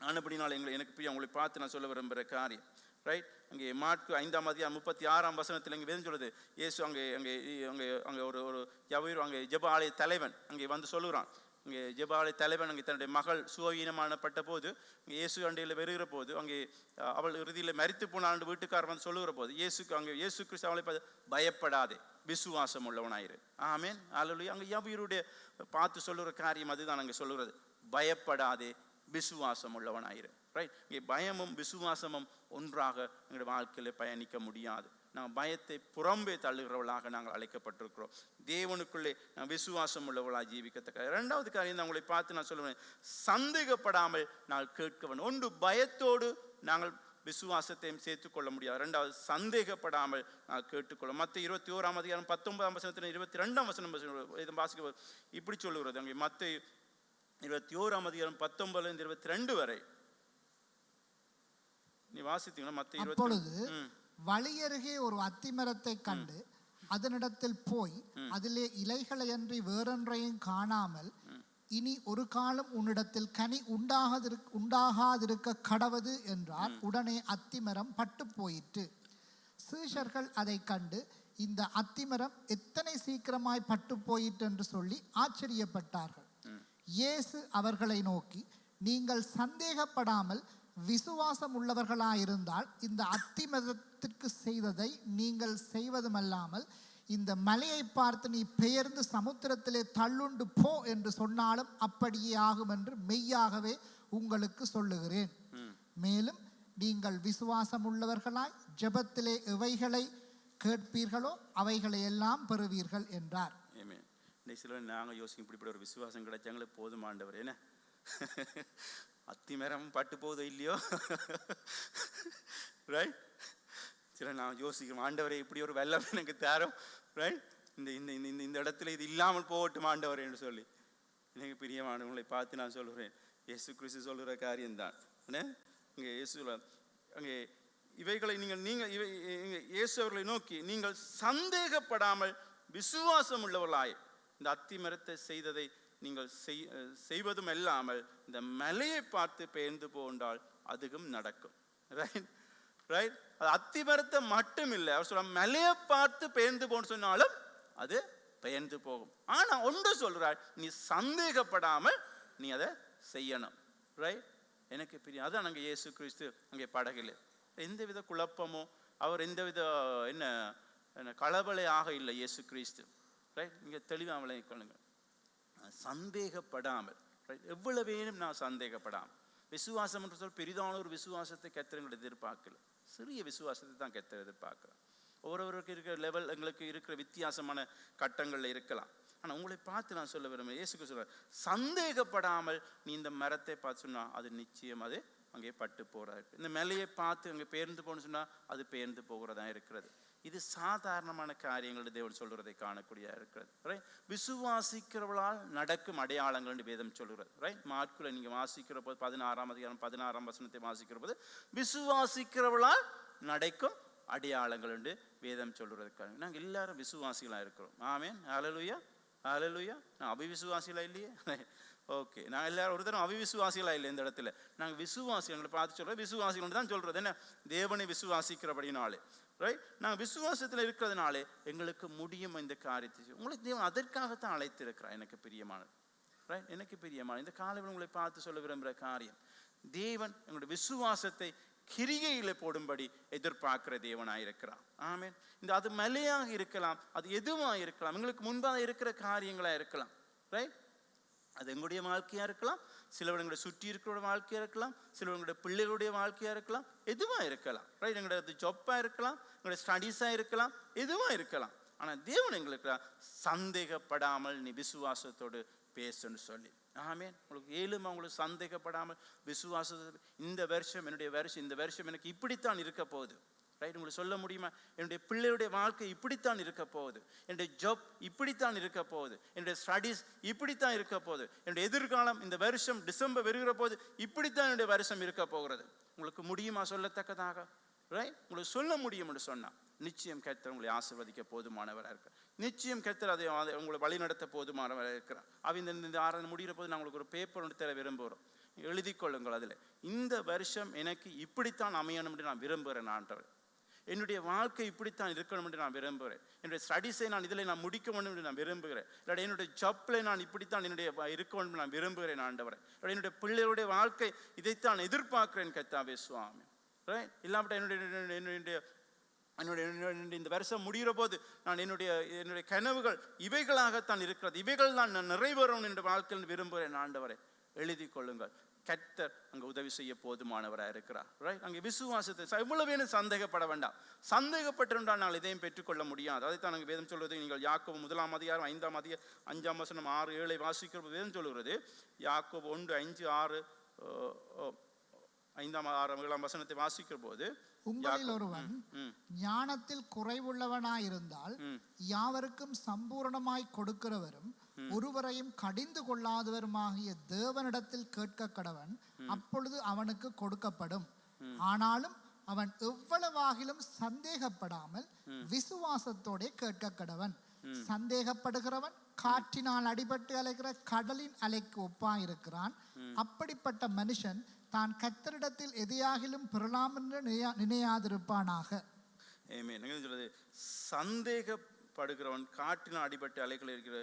ஆனபடினால் எனக்கு உங்களை பார்த்து நான் சொல்ல விரும்புகிற காரியம், ரைட், அங்கே மாற்கு 5ஆம் அதிகாரம் 36ஆம் வசனத்தில் இங்கே வேதம் சொல்லுது, இயேசு அங்கே அங்கே அங்கே அங்கே ஒரு அங்கே ஜெப ஆலய தலைவன் அங்கே சொல்லுகிறான். இங்கே ஜெபாலய தலைவன் அங்கே தன்னுடைய மகள் சுவீனமானப்பட்ட போது இயேசு அண்டையில் வருகிற போது அங்கே அவள் இறுதியில் மரித்து போனாள் வீட்டுக்காரர் சொல்லுகிற போது இயேசு கிறிஸ்து அவளை பயப்படாதே, விசுவாசம் உள்ளவனாயிரு. ஆமேன். ஹல்லேலூயா. அங்கே யவீருடைய பார்த்து சொல்லுகிற காரியம் அதுதான் அங்கே சொல்லுகிறது, பயப்படாதே, விசுவாசம் உள்ளவனாயிரு. ரைட், இங்கே பயமும் விசுவாசமும் ஒன்றாக எங்களுடைய வாழ்க்கையில் பயணிக்க முடியாது. நாங்கள் பயத்தை புறம்பே தள்ளுகிறவர்களாக நாங்கள் அழைக்கப்பட்டிருக்கிறோம். தேவனுக்குள்ளே நான் விசுவாசம் உள்ளவர்களாக ஜீவிக்கத்தக்க. 2வது காரியம் தான் உங்களை பார்த்து நான் சொல்லுவேன், சந்தேகப்படாமல் நான் கேட்க வேண்டும். ஒன்று, பயத்தோடு நாங்கள் விசுவாசத்தையும் சேர்த்துக்கொள்ள முடியாது. 2வது, சந்தேகப்படாமல் நான் கேட்டுக்கொள்ள. மத்தேயு 21ஆம் அதிகாரம் 19ஆம் வசனத்தில் 22ஆம் வசனம் இதை வாசிக்க இப்படி சொல்லுகிறது. அங்கே மத்தேயு 21ஆம் அதிகாரம் 19 22 வரை நீ வாசித்தீங்கன்னா மத்தேயு 20. வழியருகே ஒரு அத்திமரத்தை கண்டு அதனிடத்தில் போய் அதிலே இலைகளையன்றி வேறொன்றையும் காணாமல் இனி ஒரு காலம் உன்னிடத்தில் கனி உண்டாகாதிருக்க கடவது என்றார். உடனே அத்திமரம் பட்டு போயிற்று. சீஷர்கள் அதை கண்டு இந்த அத்திமரம் எத்தனை சீக்கிரமாய் பட்டு போயிற்று என்று சொல்லி ஆச்சரியப்பட்டார்கள். இயேசு அவர்களை நோக்கி, நீங்கள் சந்தேகப்படாமல் விசுவாசம் உள்ளவர்களாயிருந்தால் இந்த அத்திமரத்திற்கு செய்ததை நீங்கள் செய்வதுமல்லாமல் இந்த மலையை பார்த்து நீ பெயர்ந்து சமுத்திரத்திலே தள்ளுண்டு போ என்று சொன்னாலும் அப்படியே ஆகும் என்று மெய்யாகவே உங்களுக்கு சொல்லுகிறேன். மேலும் நீங்கள் விசுவாசம் உள்ளவர்களாய் ஜெபத்திலே எவைகளை கேட்பீர்களோ அவைகளை எல்லாம் பெறுவீர்கள் என்றார். நாங்கள் யோசிக்கும் இப்படி ஒரு விசுவாசம் கிடைச்சாங்களே போதும் ஆண்டவர். என்ன அத்திமரம் பட்டு போதோ இல்லையோ, ரைட்? சில நான் யோசிக்கிறோம், ஆண்டவரை இப்படி ஒரு வெள்ளம் எனக்கு தரும், ரைட்? இந்த இந்த இந்த இந்த இடத்துல இது இல்லாமல் போகட்டும் ஆண்டவர் என்று சொல்லி. எனக்கு பிரியமானவங்களை பார்த்து நான் சொல்கிறேன், இயேசு கிறிஸ்து சொல்கிற காரியம்தான். இங்கே இயேசு அங்கே இவைகளை நீங்கள் இயேசு அவர்களை நோக்கி, நீங்கள் சந்தேகப்படாமல் விசுவாசம் உள்ளவர்களாய் இந்த அத்திமரத்தை செய்ததை நீங்கள் செய்வதும் இல்லாமல் இந்த மலையை பார்த்து பெயர்ந்து போன்றால் அதுவும் நடக்கும். ரைட் ரைட் அது அத்திமரத்தை மட்டும் இல்லை, அவர் சொல்ல மலையை பார்த்து பெயர்ந்து போன்னு சொன்னாலும் அது பெயர்ந்து போகும். ஆனா ஒன்று சொல்றார், நீ சந்தேகப்படாமல் நீ அதை செய்யணும். ரைட்? எனக்கு பிரியம். அதான் அங்கே இயேசு கிறிஸ்து அங்கே படகில் எந்தவித குழப்பமோ அவர் எந்தவித என்ன களபலையாக இல்லை இயேசு கிறிஸ்து. ரைட்? இங்கே தெளிவாக விளங்கிக்கொள்ளுங்க. சந்தேகப்படாமல், ரைட்? எவ்வளவேனும் நான் சந்தேகப்படாமல். விசுவாசம் என்று சொல் பெரிதான ஒரு விசுவாசத்தை கர்த்தர் எதிர்பார்க்கல, சிறிய விசுவாசத்தை தான் கர்த்தர் எதிர்பார்க்கலாம். ஒவ்வொருவருக்கு இருக்கிற லெவல், எங்களுக்கு இருக்கிற வித்தியாசமான கட்டங்களில் இருக்கலாம். ஆனால் உங்களை பார்த்து நான் சொல்ல விரும்புகிறேன், இயேசுக்கு சொல்ற சந்தேகப்படாமல் நீ இந்த மரத்தை பார்த்து சொன்னா அது நிச்சயம் அது அங்கே பட்டு போகிறதா இருக்கு. இந்த மலையை பார்த்து அங்கே பெயர்ந்து போகணும்னு சொன்னால் அது பெயர்ந்து போகிறதா இருக்கிறது. இது சாதாரணமான காரியங்கள் தேவன் சொல்கிறதை காணக்கூடிய இருக்கிறது. ரைட்? விசுவாசிக்கிறவர்களால் நடக்கும் அடையாளங்கள் வேதம் சொல்கிறது. ரைட்? மார்க்குல நீங்கள் வாசிக்கிற போது 16ஆம் அதிகாரம் 16ஆம் வசனத்தை வாசிக்கிற போது விசுவாசிக்கிறவர்களால் நடக்கும் அடையாளங்கள் என்று வேதம் சொல்கிறதுக்காக நாங்கள் எல்லாரும் விசுவாசிகளாக இருக்கிறோம். ஆமென், ஹல்லேலூயா, ஹல்லேலூயா. நான் அவிவிசுவாசிகளாக இல்லையே. ஓகே, நான் எல்லாரும் ஒரு தரம் அவிவிசுவாசிகளாக இல்லை. இந்த இடத்துல நாங்கள் விசுவாசிகளை பார்த்து சொல்கிறோம், விசுவாசிகள் தான் சொல்கிறது. என்ன? தேவனை விசுவாசிக்கிறபடினாலே. ரைட்? நாங்கள் விசுவாசத்தில் இருக்கிறதுனாலே எங்களுக்கு முடியும் இந்த காரியத்தை. உங்களுக்கு தேவன் அதற்காகத்தான் அழைத்திருக்கிறார். எனக்கு பிரியமானது. ரைட்? எனக்கு பிரியமானது இந்த காலையில் உங்களை பார்த்து சொல்ல விரும்புகிற காரியம், தேவன் எங்களுடைய விசுவாசத்தை கிரிகையில போடும்படி எதிர்பார்க்கிற தேவனாயிருக்கிறார். ஆமென். இந்த அது மலையாக இருக்கலாம், அது எதுவாக இருக்கலாம், எங்களுக்கு முன்பாக இருக்கிற காரியங்களா இருக்கலாம். ரைட்? அது எங்களுடைய வாழ்க்கையா இருக்கலாம், சிலவங்களுடைய சுற்றி இருக்கிற வாழ்க்கையா இருக்கலாம், சிலவங்களுடைய பிள்ளைகளுடைய வாழ்க்கையா இருக்கலாம், எதுவா இருக்கலாம். ரைட்? எங்களுடைய ஜொப்பா இருக்கலாம், எங்களுடைய ஸ்டடீஸா இருக்கலாம், எதுவா இருக்கலாம். ஆனா தேவன் எங்களுக்கு சந்தேகப்படாமல் நீ விசுவாசத்தோடு பேசுன்னு சொல்லி. ஆமென். உங்களுக்கு ஏழுமா உங்களுக்கு சந்தேகப்படாமல் விசுவாசத்தோடு இந்த வருஷம் என்னுடைய வருஷம், இந்த வருஷம் எனக்கு இப்படித்தான் இருக்க போகுது. ரைட்? உங்களுக்கு சொல்ல முடியுமா? என்னுடைய பிள்ளையுடைய வாழ்க்கை இப்படித்தான் இருக்க போகுது, என்னுடைய ஜாப் இப்படித்தான் இருக்க போகுது, என்னுடைய ஸ்டடீஸ் இப்படித்தான் இருக்க போகுது, என்னுடைய எதிர்காலம் இந்த வருஷம் டிசம்பர் வருகிற போது இப்படித்தான் என்னுடைய வருஷம் இருக்க போகிறது. உங்களுக்கு முடியுமா சொல்லத்தக்கதாக? ரைட்? உங்களுக்கு சொல்ல முடியும் என்று சொன்னால் நிச்சயம் கர்த்தர் உங்களை ஆசீர்வதிக்க போதுமானவராக இருக்கிறார். நிச்சயம் கர்த்தர் அதை உங்களை வழி நடத்த போதுமானவராக இருக்கிறார். இந்த ஆராதனை முடிகிற போது நான் உங்களுக்கு ஒரு பேப்பர் ஒன்று தர விரும்புகிறோம். எழுதி கொள்ளுங்கள். அதில் இந்த வருஷம் எனக்கு இப்படித்தான் அமையணும் என்று நான் விரும்புகிறேன். ஆண்டவர், என்னுடைய வாழ்க்கை இப்படித்தான் இருக்கணும் என்று நான் விரும்புகிறேன். என்னுடைய ஸ்டடீஸை நான் இதில் நான் முடிக்க வேண்டும் என்று நான் விரும்புகிறேன். இல்லாட்டி என்னுடைய ஜாப்பில் நான் இப்படித்தான் என்னுடைய இருக்க வேண்டும் நான் விரும்புகிறேன். ஆண்டவரை, என்னுடைய பிள்ளைகளுடைய வாழ்க்கை இதைத்தான் எதிர்பார்க்கிறேன் கர்த்தாவே சுவாமி. ரைட்? இல்லாமட்ட என்னுடைய இந்த வருஷம் முடிகிற போது நான் என்னுடைய கனவுகள் இவைகளாகத்தான் இருக்கிறது, இவைகள் தான் நான் நிறைவேறணும் என்ற வாழ்க்கையில் விரும்புகிறேன். ஆண்டவரை, எழுதி கொள்ளுங்கள். கர்த்தர் அங்கே உதவி செய்ய போதுமானவராக இருக்கிறார். ரைட்? அங்கே விசுவாசத்தை எவ்வளவு வேணும் சந்தேகப்பட வேண்டாம். சந்தேகப்பட்டிருந்தால் நாங்கள் இதையும் பெற்றுக்கொள்ள முடியாது. அதைத்தான் நாங்கள் வேதம் சொல்வது. நீங்கள் யாக்கோபு 1ஆம் அதிகாரம் 5ஆம் அதிகாரம் 5ஆம் வசனம் 6, 7 வாசிக்கிற வேதம் சொல்லுகிறது. யாக்கோபு 1, 5, 6, 5ஆம் 6, 7ஆம் வசனத்தை வாசிக்கிற போது, உங்களில் ஒருவன் ஞானத்தில் குறைவுள்ளவனாயிருந்தால் யாவருக்கும் சம்பூர்ணமாய் கொடுக்கிறவரும் ஒருவரையும் கடிந்து கொள்ளாதவருமாகிய தேவனிடத்தில் கேட்க கடவன், அப்பொழுது அவனுக்கு கொடுக்கப்படும். ஆனாலும் அவன் எவ்வளவாகிலும் சந்தேகப்படாமல் விசுவாசத்தோட கேட்க கடவன். சந்தேகப்படுகிறவன் காற்றினால் அடிபட்டு அலைகிற கடலின் அலைக்கு ஒப்பாயிருக்கிறான். அப்படிப்பட்ட மனுஷன் தான் கர்த்தரிடத்தில் எதையாகிலும் பெறலாம் என்று நினையாதிருப்பானாக. சொல்றது, சந்தேகப்படுகிறவன் காற்றினால் அடிபட்டு அலைகள் இருக்கிற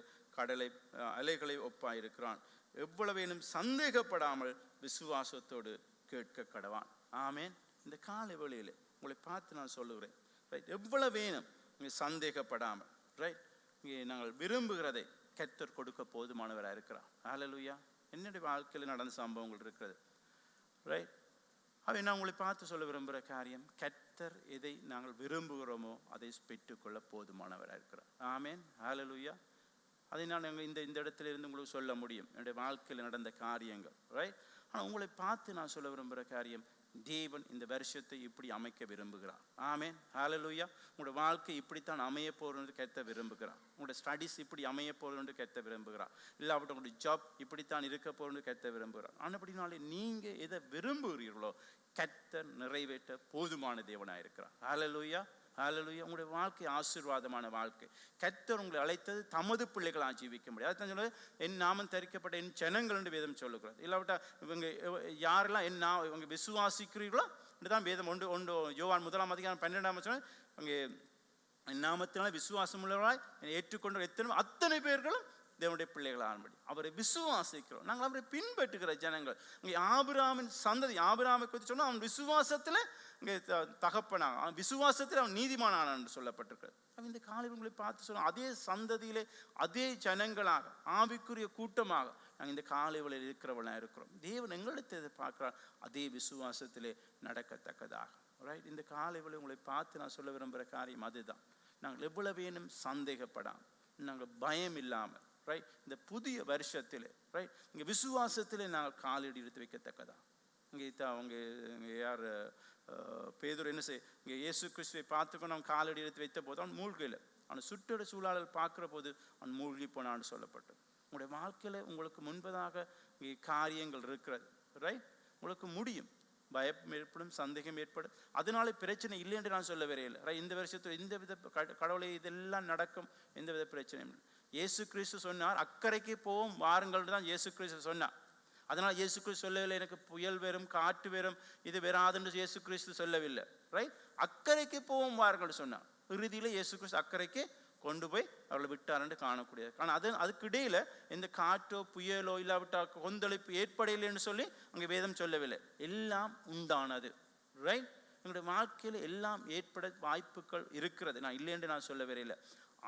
அலைகளை ஒப்பாயிருக்கிறான். எவ்வளவேனும் சந்தேகப்படாமல் விசுவாசத்தோடு கேட்க கடவான். ஆமேன். இந்த காலை வேளையிலே உங்களை பார்த்து நான் சொல்லுகிறேன், ரைட், எவ்வளவு வேணும் இங்கே சந்தேகப்படாமல், ரைட், இங்கே நாங்கள் விரும்புகிறதை கர்த்தர் கொடுக்க போதுமானவராக இருக்கிறார். ஹல்லேலூயா. என்னுடைய வாழ்க்கையில் நடந்த சம்பவங்கள் இருக்கிறது, ரைட். அவை நான் உங்களை பார்த்து சொல்ல விரும்புகிற காரியம், கர்த்தர் எதை நாங்கள் விரும்புகிறோமோ அதை பெற்றுக்கொள்ள போதுமானவராக இருக்கிறார். ஆமேன். ஹல்லேலூயா. அதை நான் இந்த இடத்துல இருந்து உங்களுக்கு சொல்ல முடியும், என்னுடைய வாழ்க்கையில் நடந்த காரியங்கள், ரைட். ஆனால் உங்களை பார்த்து நான் சொல்ல விரும்புகிற காரியம், தேவன் இந்த வருஷத்தை இப்படி அமைக்க விரும்புகிறார். ஆமேன். ஹல்லேலூயா. உங்களோட வாழ்க்கை இப்படித்தான் அமைய போகிறது கர்த்தர் விரும்புகிறார். உங்களோட ஸ்டடீஸ் இப்படி அமைய போகிறது கர்த்தர் விரும்புகிறார். இல்லாவிட்ட உங்களுடைய ஜாப் இப்படித்தான் இருக்க போகிறது கர்த்தர் விரும்புகிறார். ஆனால் அப்படினாலே நீங்கள் எதை விரும்புகிறீர்களோ கர்த்தர் நிறைவேற்ற போதுமான தேவனாக இருக்கிறார். ஹல்லேலூயா. ஹல்லேலூயா. உங்களுடைய வாழ்க்கை ஆசீர்வாதமான வாழ்க்கை. கர்த்தர் உங்களை அழைத்தது தமது பிள்ளைகளாக ஜீவிக்க முடியாது. அதான் சொல்லுவது, என் நாமம் தரிக்கப்பட்ட என் ஜனங்கள் என்று வேதம் சொல்லுகிறது. இல்லாவிட்டா இவங்க யாரெல்லாம் இவங்க விசுவாசிக்கிறீர்களோ தான் வேதம் ஒன்று யோவான் 1:12 அங்கே என் நாமத்தினால விசுவாசம் உள்ளவராய் ஏற்றுக்கொண்ட அத்தனை பேர்களும் தேவனுடைய பிள்ளைகளாகும்படி அவரை விசுவாசிக்கிறோம். நாங்கள் அவரை பின்பற்றுகிற ஜனங்கள். இங்கே ஆபிரகாமின் சந்ததி, ஆபிரகாமை குறித்து சொன்னால் அவன் விசுவாசத்தில் இங்கே தகப்பனாக, அவன் விசுவாசத்தில் அவன் நீதிமானான் என்று சொல்லப்பட்டிருக்கிறது. இந்த காலையில் உங்களை பார்த்து சொல்லுவோம், அதே சந்ததியிலே அதே ஜனங்களாக ஆவிக்குரிய கூட்டமாக நாங்கள் இந்த காலை வேளையில் இருக்கிறவர்களாக இருக்கிறோம். தேவன் எங்களிடத்தை எதிர்பார்க்கிறார் அதே விசுவாசத்திலே நடக்கத்தக்கதாக, ரைட். இந்த காலை வேளையில் உங்களை பார்த்து நான் சொல்ல விரும்புகிற காரியம் அதுதான். நாங்கள் எவ்வளவு வேணும் சந்தேகப்படாமல், நாங்கள் பயம் இல்லாமல், ரைட், இந்த புதிய வருஷத்தில், ரைட், இங்கே விசுவாசத்தில் நாங்கள் காலடி எடுத்து வைக்கத்தக்கதா. இங்கே அவங்க யார் பேதுரு என்ன செய்ய, இங்கே இயேசு கிறிஸ்துவை பார்த்துக்கொண்டு அவன் காலடி எடுத்து வைத்த போது அவன் மூழ்கையில், அவன் சுற்றோட சூழலில் பார்க்குற போது அவன் மூழ்கி போனான்னு சொல்லப்பட்டு. உங்களுடைய வாழ்க்கையில் உங்களுக்கு முன்பதாக இங்கே காரியங்கள் இருக்கிறது, ரைட். உங்களுக்கு முடியும், பயம் ஏற்படும், சந்தேகம் ஏற்படும், அதனால பிரச்சனை இல்லை என்று நான் சொல்ல வரையில்லை, ரைட். இந்த வருஷத்தில் இந்த வித கடவுளை இதெல்லாம் நடக்கும், எந்த வித பிரச்சனையும் இல்லை. இயேசு கிறிஸ்து சொன்னார், அக்கறைக்கு போவோம் வாருங்கள் தான் இயேசு கிறிஸ்து சொன்னார். அதனால் இயேசு கிறிஸ்து சொல்லவில்லை எனக்கு புயல் வரும், காற்று வரும், இது வராதுன்னு இயேசு கிறிஸ்து சொல்லவில்லை, ரைட். அக்கறைக்கு போவோம் வாருங்கள் சொன்னார். இறுதியில் இயேசு கிறிஸ்து அக்கறைக்கு கொண்டு போய் அவர்களை விட்டார் என்று காணக்கூடியது. ஆனால் அதுக்கு இடையில் எந்த காற்றோ புயலோ இல்லாவிட்டால் கொந்தளிப்பு ஏற்படையில்லைன்னு சொல்லி அங்கே வேதம் சொல்லவில்லை. எல்லாம் உண்டானது, ரைட். எங்களுடைய வாழ்க்கையில் எல்லாம் ஏற்பட வாய்ப்புகள் இருக்கிறது, நான் இல்லை என்று நான் சொல்ல வரையில்லை.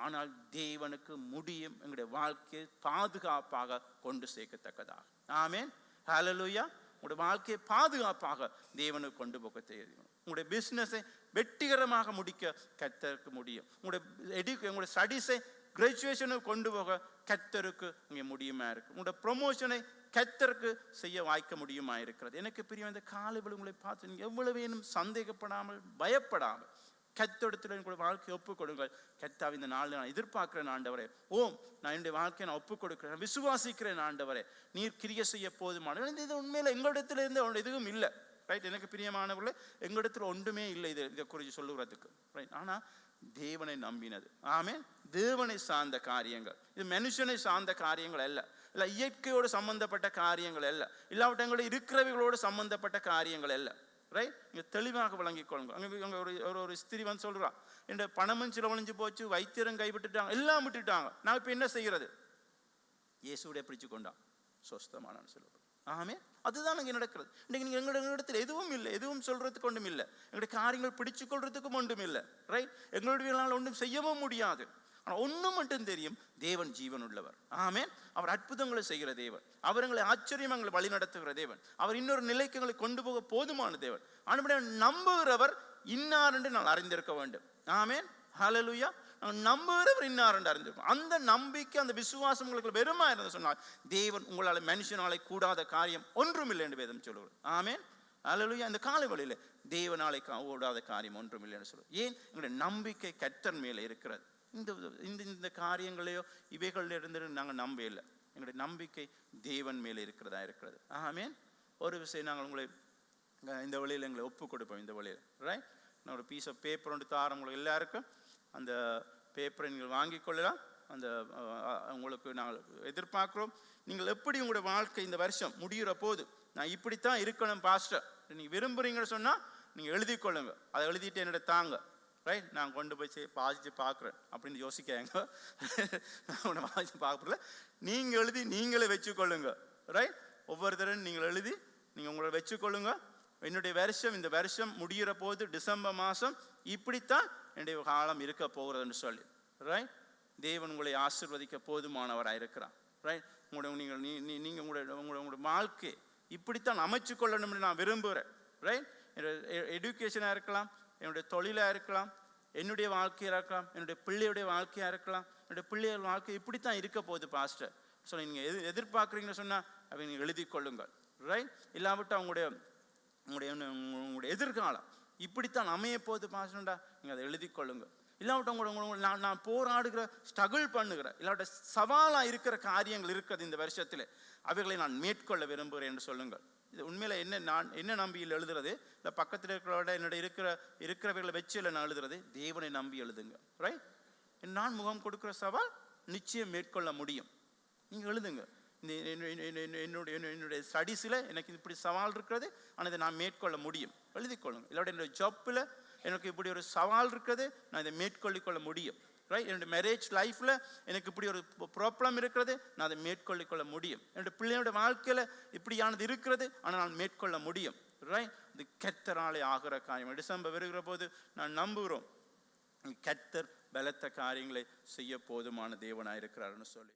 ஆனால் தேவனுக்கு முடியும் எங்களுடைய வாழ்க்கையை பாதுகாப்பாக கொண்டு சேர்க்கத்தக்கதாக. ஆமேன். ஹல்லேலூயா. உங்களுடைய வாழ்க்கையை பாதுகாப்பாக தேவனுக்கு கொண்டு போக தெரியும். உங்களுடைய பிஸ்னஸை வெற்றிகரமாக முடிக்க கர்த்தருக்கு முடியும். உங்களுடைய ஸ்டடீஸை கிராஜுவேஷனுக்கு கொண்டு போக கர்த்தருக்கு இங்கே முடியுமா இருக்கு. உங்களுடைய ப்ரொமோஷனை கர்த்தருக்கு செய்ய வாய்க்க முடியுமா இருக்கிறது. எனக்கு பிரியம் இந்த காலையில் உங்களை பார்த்து நீங்கள் எவ்வளவு வேணும் சந்தேகப்படாமல் பயப்படாமல் கர்த்தரிடத்தில் என்னுடைய வாழ்க்கையை ஒப்புக் கொடுங்கள். கர்த்தாவே, இந்த நாளில் நான் எதிர்பார்க்கிறேன் ஆண்டவரே, ஓம் நான் என்னுடைய வாழ்க்கையை நான் ஒப்புக் கொடுக்கிறேன், விசுவாசிக்கிறேன் ஆண்டவரே, நீர் கிரியை செய்ய போதுமான. இது உண்மையில் எங்களிடத்துல இருந்து எதுவும் இல்லை, ரைட். எனக்கு பிரியமானவர்களே, எங்களிடத்துல ஒன்றுமே இல்லை இதை குறித்து சொல்லுகிறதுக்கு, ரைட். ஆனால் தேவனை நம்பினது, ஆமே, தேவனை சார்ந்த காரியங்கள், இது மனுஷனை சார்ந்த காரியங்கள் அல்ல, இல்லை இயற்கையோடு சம்பந்தப்பட்ட காரியங்கள் அல்ல, இல்லாவிட்ட எங்களுடைய இருக்கிறவைகளோடு சம்பந்தப்பட்ட காரியங்கள் அல்ல, ரைட். இங்கே தெளிவாக விளங்கிக் கொள்ளுங்க. அங்கே ஒரு ஸ்திரீ வந்து சொல்கிறா, என் பணமும் சிலவழிஞ்சு போச்சு, வைத்தியரும் கைவிட்டுட்டாங்க, எல்லாம் விட்டுட்டாங்க, நான் இப்போ என்ன செய்கிறது? இயேசுடைய பிடிச்சு கொண்டான், சொஸ்தமான சொல்லுவோம். ஆமே, அதுதான் இங்கே நடக்கிறது. இன்றைக்கு நீங்கள் எங்களுடைய இடத்துல எதுவும் இல்லை, எதுவும் சொல்கிறதுக்கு ஒன்றும் இல்லை, எங்களுடைய காரியங்கள் பிடிச்சு கொள்றதுக்கும் ஒன்றும் இல்லை, ரைட். எங்களுடைய ஒன்றும் செய்யவும் முடியாது. ஆனால் ஒன்று மட்டும் தெரியும், தேவன் ஜீவன் உள்ளவர். ஆமேன். அவர் அற்புதங்களை செய்கிற தேவன், அவர் எங்களை ஆச்சரியம் எங்களை வழி நடத்துகிற தேவன், அவர் இன்னொரு நிலைக்கு எங்களை கொண்டு போக போதுமான தேவன். ஆனால் நம்புகிறவர் இன்னார் என்று நான் அறிந்திருக்க வேண்டும். ஆமேன். ஹல்லேலூயா. நம்புகிறவர் இன்னார் என்று அறிந்திருக்கும். அந்த நம்பிக்கை, அந்த விசுவாசம் உங்களுக்கு வெறுமா இருந்து சொன்னால் தேவன் உங்களால் மனுஷனாலே கூடாத காரியம் ஒன்றும் இல்லை என்று வேதம் சொல்லுவது. ஆமேன். ஹல்லேலூயா. இந்த காலை வழியில் தேவனாலே கூடாத காரியம் ஒன்றும் இல்லை என்று சொல்லுவோம். ஏன்? எங்களுடைய நம்பிக்கை கர்த்தர் மேலே இருக்கிறது. இந்த காரியங்களையோ இவைகளில் இருந்து நாங்கள் நம்ப இல்லை, எங்களுடைய நம்பிக்கை தேவன் மேலே இருக்கிறதா இருக்கிறது. ஆமேன். ஒரு விஷயம் நாங்கள் உங்களை இந்த வழியில் எங்களை ஒப்பு கொடுப்போம். இந்த வழியில் ரைட். நான் ஒரு பீஸ் ஆஃப் பேப்பர் ஒன்று தாரம் உங்களுக்கு எல்லாருக்கும். அந்த பேப்பரை நீங்கள் வாங்கி கொள்ளலாம். அந்த உங்களுக்கு நாங்கள் எதிர்பார்க்குறோம். நீங்கள் எப்படி உங்களுடைய வாழ்க்கை இந்த வருஷம் முடிகிற போது நான் இப்படித்தான் இருக்கணும் பாஸ்டர் நீங்கள் விரும்புகிறீங்கன்னு சொன்னால் நீங்கள் எழுதி கொள்ளுங்க. அதை எழுதிட்டு என்னோட தாங்க ரைட். நான் கொண்டு போய் வாசித்து பார்க்குறேன் அப்படின்னு யோசிக்காங்க. நான் உன்னை வாசித்து பார்க்குறல நீங்கள் எழுதி நீங்களே வச்சுக்கொள்ளுங்க ரைட். ஒவ்வொருத்தரும் நீங்கள் எழுதி நீங்கள் உங்களை வச்சுக்கொள்ளுங்க. என்னுடைய வருஷம் இந்த வருஷம் முடிகிற போது டிசம்பர் மாதம் இப்படித்தான் என்னுடைய காலம் இருக்க போகிறதுன்னு சொல்லி ரைட். தேவன் உங்களை ஆசீர்வதிக்க போதுமானவராக இருக்கிறார் ரைட். நீங்கள் உங்களுடைய வாழ்க்கை இப்படித்தான் அமைச்சு கொள்ளணும்னு நான் விரும்புகிறேன் ரைட். என்னுடைய எடுகேஷனாக இருக்கலாம், என்னுடைய தொழிலாக இருக்கலாம், என்னுடைய வாழ்க்கையாக இருக்கலாம், என்னுடைய பிள்ளையுடைய வாழ்க்கையாக இருக்கலாம். என்னுடைய பிள்ளைகள் வாழ்க்கை இப்படித்தான் இருக்க போகுது பாஸ்டர் சொல்லி நீங்கள் எதிர்பார்க்குறீங்கன்னு சொன்னால் அதை நீங்கள் எழுதி கொள்ளுங்கள் ரைட். இல்லாவிட்டால் உங்களுடைய எதிர்காலம் இப்படித்தான் அமைய போகுது பாஸ்டர்டா நீங்கள் அதை எழுதி கொள்ளுங்க. இல்லாவிட்ட நான் போராடுகிற ஸ்ட்ரகிள் பண்ணுகிறேன் இல்லாவிட்ட சவாலாக இருக்கிற காரியங்கள் இருக்கிறது இந்த வருஷத்தில் அவைகளை நான் மேற்கொள்ள விரும்புகிறேன் என்று சொல்லுங்கள். இது உண்மையில் நான் என்ன நம்பியில் எழுதுறது இல்லை பக்கத்தில் இருக்கிறவரோட என்னோட இருக்கிறவர்களை வச்சு இல்லை நான் எழுதுறது தேவனை நம்பி எழுதுங்க ரைட். நான் முகம் கொடுக்குற சவால் நிச்சயம் மேற்கொள்ள முடியும். நீங்கள் எழுதுங்க. என்னுடைய ஸ்டடீஸில் எனக்கு இப்படி சவால் இருக்கிறது ஆனால் இதை நான் மேற்கொள்ள முடியும் எழுதி கொள்ளுங்க. இல்லாட்ட என்னுடைய ஜாப்பில் எனக்கு இப்படி ஒரு சவால் இருக்கிறது நான் இதை மேற்கொள்ளிக்கொள்ள முடியும் ரைட். என்னுடைய மேரேஜ் லைஃப்பில் எனக்கு இப்படி ஒரு ப்ராப்ளம் இருக்கிறது நான் அதை மேற்கொள்ளிக்கொள்ள முடியும். என்னுடைய பிள்ளையோட வாழ்க்கையில் இப்படியானது இருக்கிறது ஆனால் நான் மேற்கொள்ள முடியும் ரைட். இது கர்த்தராலே ஆகிற காரியம். டிசம்பர் வருகிற போது நான் நம்புகிறோம் கர்த்தர் பலத்த காரியங்களை செய்ய போதுமான தேவனாக இருக்கிறாருன்னு சொல்லி